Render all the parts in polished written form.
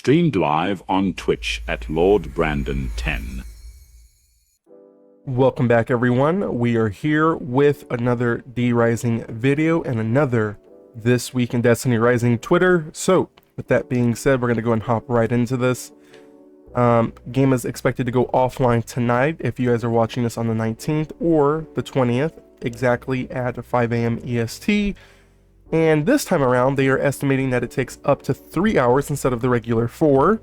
Streamed live on Twitch at LordBrandon10. Welcome back, everyone. We are here with another D-Rising video and another This Week in Destiny Rising Twitter. So, with that being said, we're going to go and hop right into this. Game is expected to go offline tonight if you guys are watching this on the 19th or the 20th, exactly at 5 a.m. EST. And this time around, they are estimating that it takes up to 3 hours instead of the regular 4.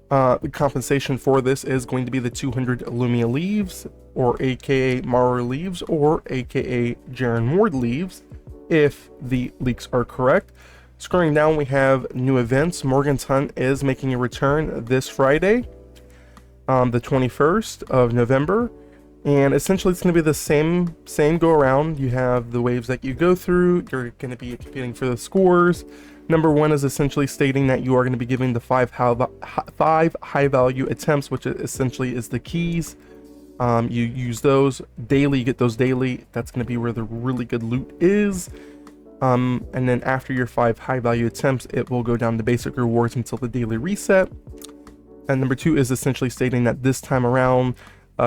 The compensation for this is going to be the 200 Lumia leaves, or aka Maru leaves, or aka Jaren Ward leaves, if the leaks are correct. Scrolling down, we have new events. Morgan's Hunt is making a return this Friday, the 21st of November. And essentially it's going to be the same go around. You have the waves that you go through. You're going to be competing for the scores. Number 1 is essentially stating that you are going to be giving the 5 high value attempts, which essentially is the keys. You use those daily, you get those daily. That's going to be where the really good loot is. And then after your 5 high value attempts, it will go down to basic rewards until the daily reset. And number 2 is essentially stating that this time around,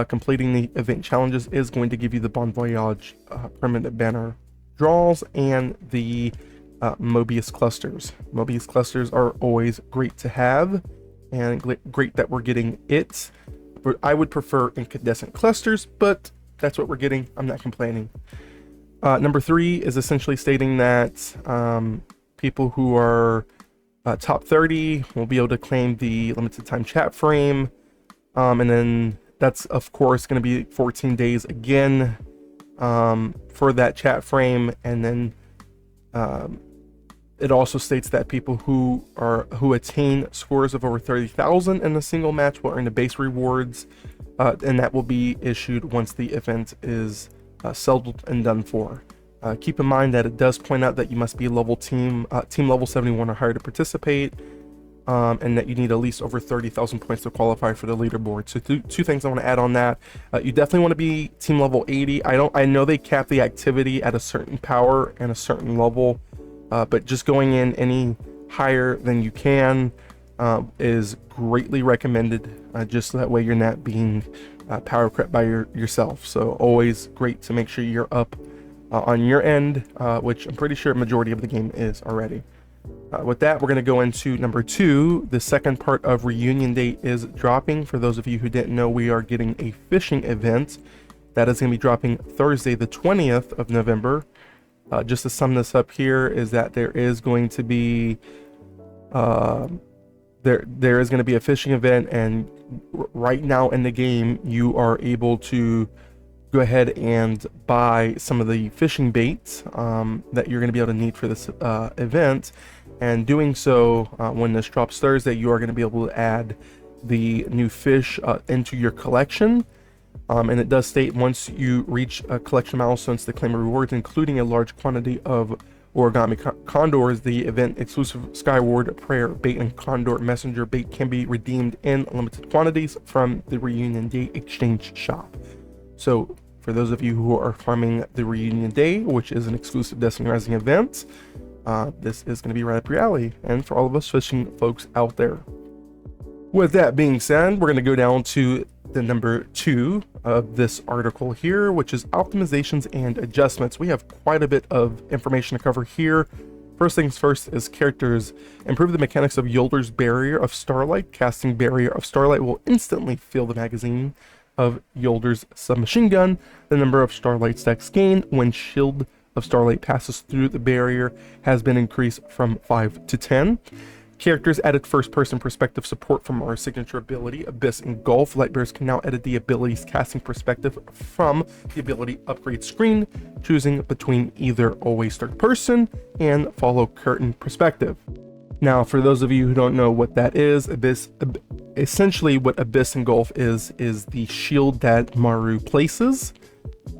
completing the event challenges is going to give you the Bon Voyage permanent banner draws and the Mobius clusters. Mobius clusters are always great to have, and great that we're getting it. But I would prefer incandescent clusters, but that's what we're getting. I'm not complaining. Number 3 is essentially stating that people who are top 30 will be able to claim the limited time chat frame, and then that's of course going to be 14 days again for that chat frame. And then it also states that people who attain scores of over 30,000 in a single match will earn the base rewards, and that will be issued once the event is settled and done for. Keep in mind that it does point out that you must be a team level 71 or higher to participate, and that you need at least over 30,000 points to qualify for the leaderboard. So two things I want to add on that. You definitely want to be team level 80. I know they cap the activity at a certain power and a certain level, but just going in any higher than you can is greatly recommended, just so that way you're not being power crept by yourself. So always great to make sure you're up on your end, which I'm pretty sure a majority of the game is already. With that, we're going to go into number 2. The second part of Reunion Day is dropping. For those of you who didn't know, we are getting a fishing event that is going to be dropping Thursday the 20th of November. Just to sum this up here is that there is going to be there is going to be a fishing event, and right now in the game you are able to go ahead and buy some of the fishing baits that you're going to be able to need for this event. And doing so, when this drops Thursday, you are going to be able to add the new fish into your collection. And it does state once you reach collection milestones to claim rewards, including a large quantity of origami condors, the event exclusive Skyward Prayer bait and condor messenger bait can be redeemed in limited quantities from the Reunion Day exchange shop. So for those of you who are farming the Reunion Day, which is an exclusive Destiny Rising event, this is going to be right up your alley, and for all of us fishing folks out there. With that being said, we're going to go down to the number 2 of this article here, which is optimizations and adjustments. We have quite a bit of information to cover here. First things first is characters. Improve the mechanics of Jolder's Barrier of Starlight. Casting Barrier of Starlight will instantly fill the magazine of Jolder's submachine gun. The number of Starlight stacks gained when Shield of Starlight passes through the barrier has been increased from 5 to 10. Characters added first-person perspective support from our signature ability, Abyss Engulf. Lightbearers can now edit the ability's casting perspective from the ability upgrade screen, choosing between either always third person and follow curtain perspective. Now, for those of you who don't know what that is, essentially what Abyss Engulf is the shield that Maru places.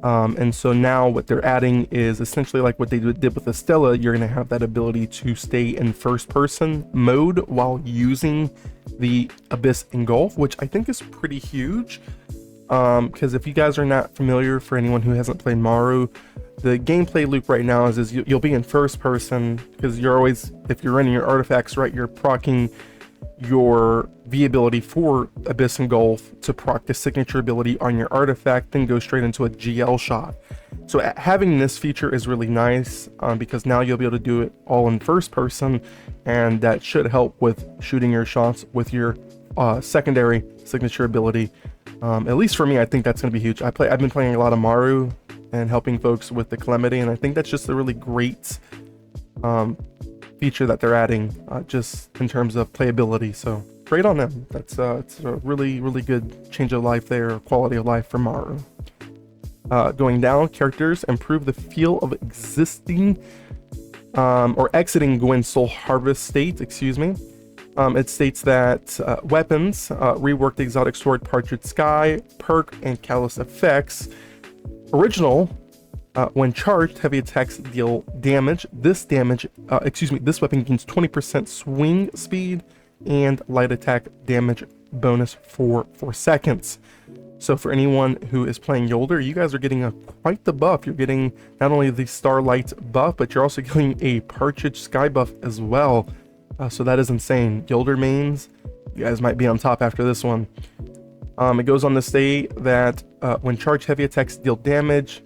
And so now what they're adding is essentially like what they did with Estella. You're going to have that ability to stay in first person mode while using the Abyss Engulf, which I think is pretty huge. Because if you guys are not familiar, for anyone who hasn't played Maru, the gameplay loop right now is you'll be in first person, because you're always, if you're running your artifacts right, you're proccing your V ability for Abyss Engulf to proc the signature ability on your artifact, then go straight into a GL shot. So having this feature is really nice because now you'll be able to do it all in first person, and that should help with shooting your shots with your secondary signature ability. At least for me, I think that's going to be huge. I've been playing a lot of Maru and helping folks with the Calamity, and I think that's just a really great feature that they're adding just in terms of playability. So great on them. That's it's a really good change of life there, quality of life for Maru. Going down, characters improve the feel of existing or exiting Gwen's Soul Harvest state, excuse me. It states that weapons, reworked exotic sword, Partridge Sky, perk, and callous effects. Original, when charged, heavy attacks deal damage. This weapon gains 20% swing speed and light attack damage bonus for 4 seconds. So for anyone who is playing Jolder, you guys are getting quite the buff. You're getting not only the Starlight buff, but you're also getting a Partridge Sky buff as well. So that is insane. Jolder mains, you guys might be on top after this one. It goes on to say that when charged, heavy attacks deal damage.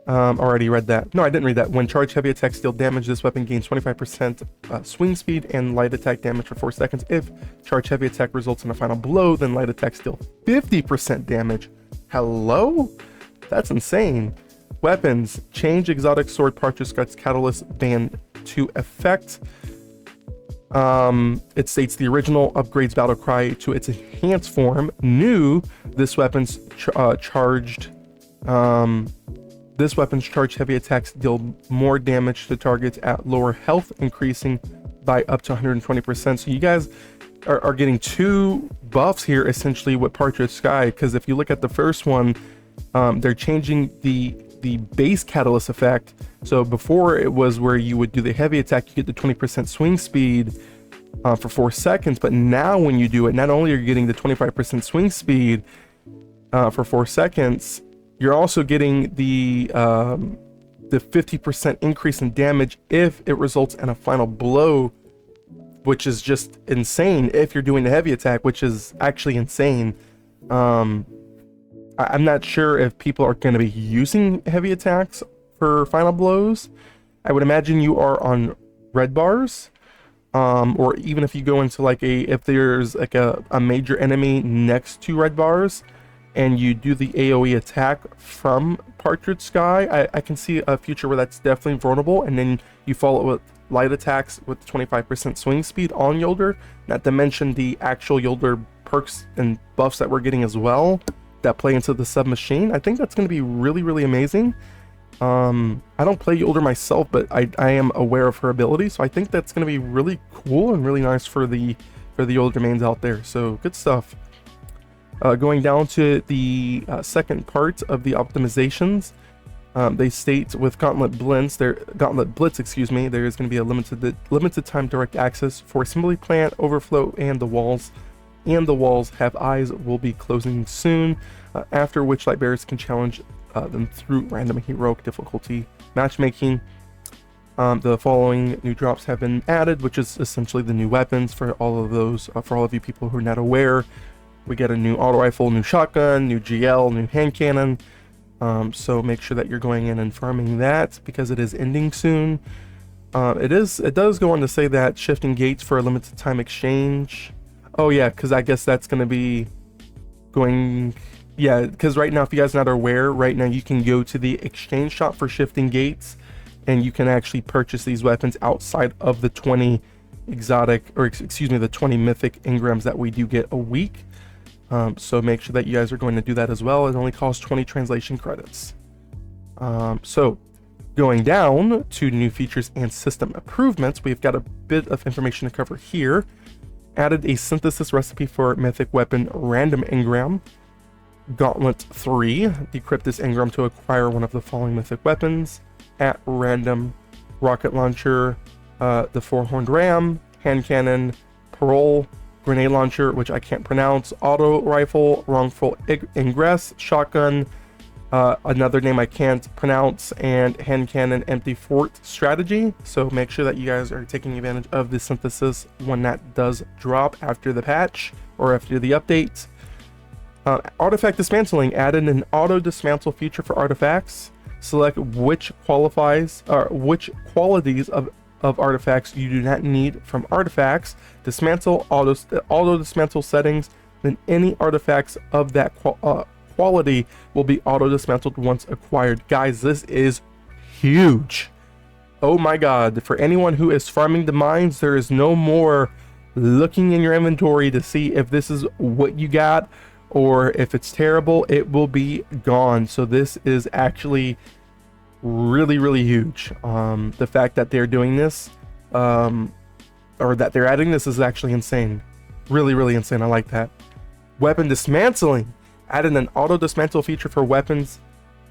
Already read that. No, I didn't read that. When charged, heavy attacks deal damage. This weapon gains 25% swing speed and light attack damage for 4 seconds. If charged heavy attack results in a final blow, then light attacks deal 50% damage. Hello? That's insane. Weapons, change exotic sword Partridge Sky's catalyst band to effect. It states the original upgrades battle cry to its enhanced form. New, this weapon's charged heavy attacks deal more damage to targets at lower health, increasing by up to 120%. So you guys are getting 2 buffs here essentially with Partridge Sky, because if you look at the first one, they're changing the base catalyst effect. So before it was where you would do the heavy attack, you get the 20% swing speed for 4 seconds, but now when you do it, not only are you getting the 25% swing speed for 4 seconds, you're also getting the 50% increase in damage if it results in a final blow, which is just insane if you're doing the heavy attack, which is actually insane. I'm not sure if people are going to be using heavy attacks for final blows. I would imagine you are on red bars, or even if you go into like if there's like a major enemy next to red bars and you do the AoE attack from Partridge Sky, I can see a future where that's definitely vulnerable, and then you follow it with light attacks with 25% swing speed on Jolder, not to mention the actual Jolder perks and buffs that we're getting as well that play into the submachine. I think that's going to be really amazing. I don't play Jolder myself, but I am aware of her ability, so I think that's going to be really cool and really nice for the Jolder mains out there. So good stuff. Going down to the second part of the optimizations, they state with Gauntlet Blitz, there is going to be a limited time direct access for Assembly Plant, Overflow, and the walls. And the walls have eyes will be closing soon, after which light bearers can challenge them through random heroic difficulty matchmaking. The following new drops have been added, which is essentially the new weapons for all of those. For all of you people who are not aware, we get a new auto rifle, new shotgun, new GL, new hand cannon. So make sure that you're going in and farming that because it is ending soon. It does go on to say that shifting gates for a limited time exchange. Oh yeah, because I guess that's going to be going. Yeah, because right now, if you guys are not aware, right now you can go to the exchange shop for shifting gates, and you can actually purchase these weapons outside of the 20 exotic, or excuse me, the 20 mythic engrams that we do get a week. So make sure that you guys are going to do that as well. It only costs 20 translation credits. So going down to new features and system improvements, we've got a bit of information to cover here. Added a synthesis recipe for mythic weapon random engram. Gauntlet 3, decrypt this engram to acquire one of the following mythic weapons at random: rocket launcher, the four-horned ram, hand cannon, parole, grenade launcher, which I can't pronounce, auto rifle, wrongful ingress, shotgun, another name I can't pronounce, and hand cannon empty fort strategy. So make sure that you guys are taking advantage of the synthesis when that does drop after the patch or after the update. Artifact dismantling, added an auto dismantle feature for artifacts. Select which qualities of artifacts you do not need from artifacts. Dismantle auto dismantle settings. Then any artifacts of that quality will be auto dismantled once acquired. Guys, this is huge. Oh my god, for anyone who is farming the mines, there is no more looking in your inventory to see if this is what you got or if it's terrible. It will be gone. So this is actually really huge. The fact that they're doing this or that they're adding this is actually insane. Really insane. I like that. Weapon dismantling, added an auto dismantle feature for weapons.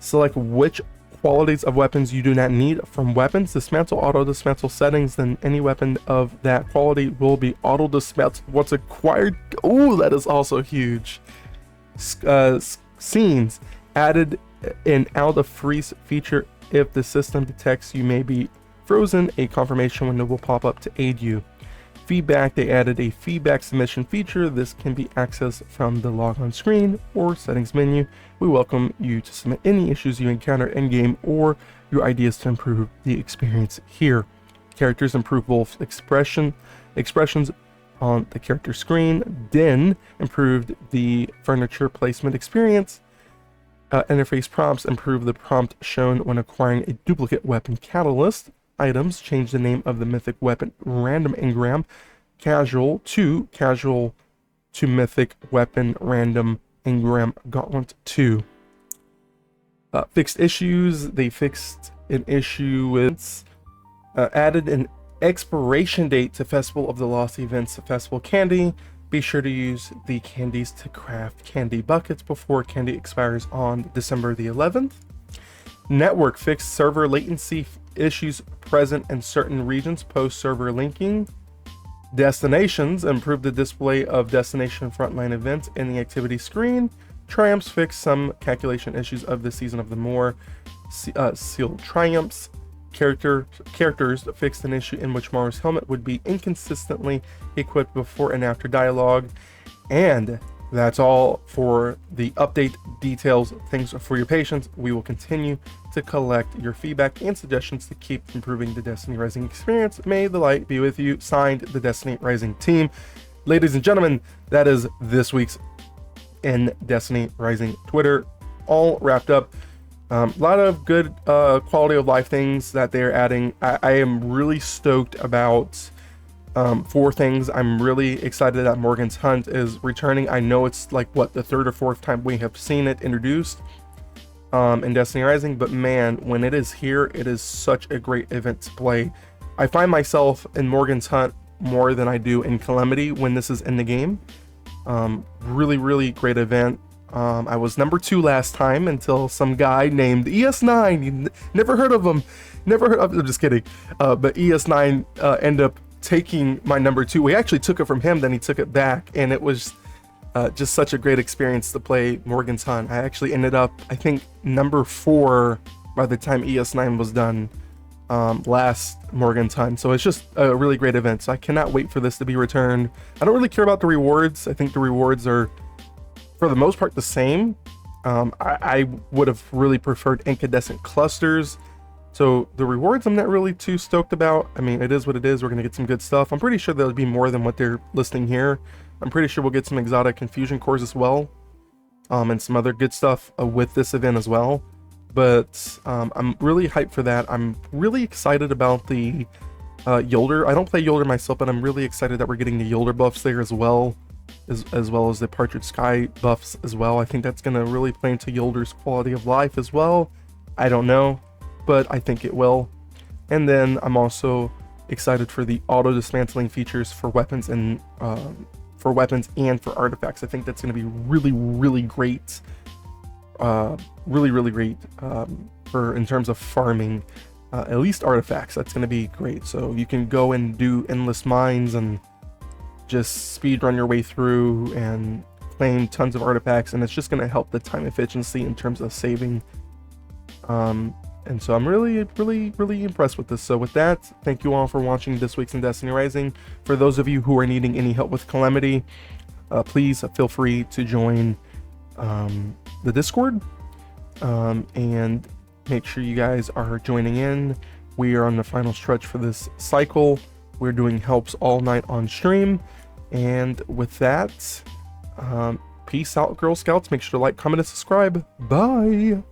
Select which qualities of weapons you do not need from weapons. Dismantle auto dismantle settings, then any weapon of that quality will be auto dismantled once acquired. Oh, that is also huge. Scenes, added an out of freeze feature. If the system detects you may be frozen, a confirmation window will pop up to aid you. Feedback, they added a feedback submission feature. This can be accessed from the logon screen or settings menu. We welcome you to submit any issues you encounter in game or your ideas to improve the experience here. Characters improve both expressions on the character screen. Den improved the furniture placement experience. Interface prompts improve the prompt shown when acquiring a duplicate weapon catalyst. Items change the name of the mythic weapon random engram casual to mythic weapon random engram gauntlet 2. Fixed issues, they fixed an issue with added an expiration date to Festival of the Lost events festival candy. Be sure to use the candies to craft candy buckets before candy expires on December the 11th. Network fixed server latency issues present in certain regions post server linking. Destinations improved the display of destination frontline events in the activity screen. Triumphs fixed some calculation issues of the Season of the Moor sealed triumphs. Characters fixed an issue in which Maru's helmet would be inconsistently equipped before and after dialogue. And that's all for the update details. Thanks for your patience. We will continue to collect your feedback and suggestions to keep improving the Destiny Rising experience. May the light be with you. Signed, the Destiny Rising team. Ladies and gentlemen, that is this week's in Destiny Rising Twitter all wrapped up. A lot of good quality of life things that they're adding. I am really stoked about 4 things. I'm really excited that Morgan's Hunt is returning. I know it's like what, the 3rd or 4th time we have seen it introduced in Destiny Rising, but man, when it is here, it is such a great event to play. I find myself in Morgan's Hunt more than I do in Calamity when this is in the game. Really great event. I was number 2 last time until some guy named ES9, never heard of him, I'm just kidding, but ES9 ended up taking my number 2. We actually took it from him, then he took it back, and it was just such a great experience to play Morgan's Hunt. I actually ended up, I think, number 4 by the time ES9 was done last Morgan's Hunt. So it's just a really great event. So I cannot wait for this to be returned. I don't really care about the rewards. I think the rewards are, for the most part, the same. I would have really preferred incandescent clusters. So the rewards I'm not really too stoked about. I mean, it is what it is. We're going to get some good stuff. I'm pretty sure there'll be more than what they're listing here. I'm pretty sure we'll get some exotic confusion cores as well. And some other good stuff with this event as well. But I'm really hyped for that. I'm really excited about the Jolder. I don't play Jolder myself, but I'm really excited that we're getting the Jolder buffs there as well. As well as the Partridge Sky buffs as well. I think that's going to really play into Jolder's quality of life as well. I don't know, but I think it will. And then I'm also excited for the auto dismantling features for weapons and for artifacts. I think that's going to be really great. Really great for in terms of farming at least artifacts. That's going to be great. So you can go and do endless mines and just speed run your way through and claim tons of artifacts, and it's just going to help the time efficiency in terms of saving. And so I'm really impressed with this. So with that, thank you all for watching this week's in Destiny Rising. For those of you who are needing any help with Calamity, please feel free to join the Discord, and make sure you guys are joining in. We are on the final stretch for this cycle. We're doing helps all night on stream. And with that, peace out, Girl Scouts. Make sure to like, comment, and subscribe. Bye.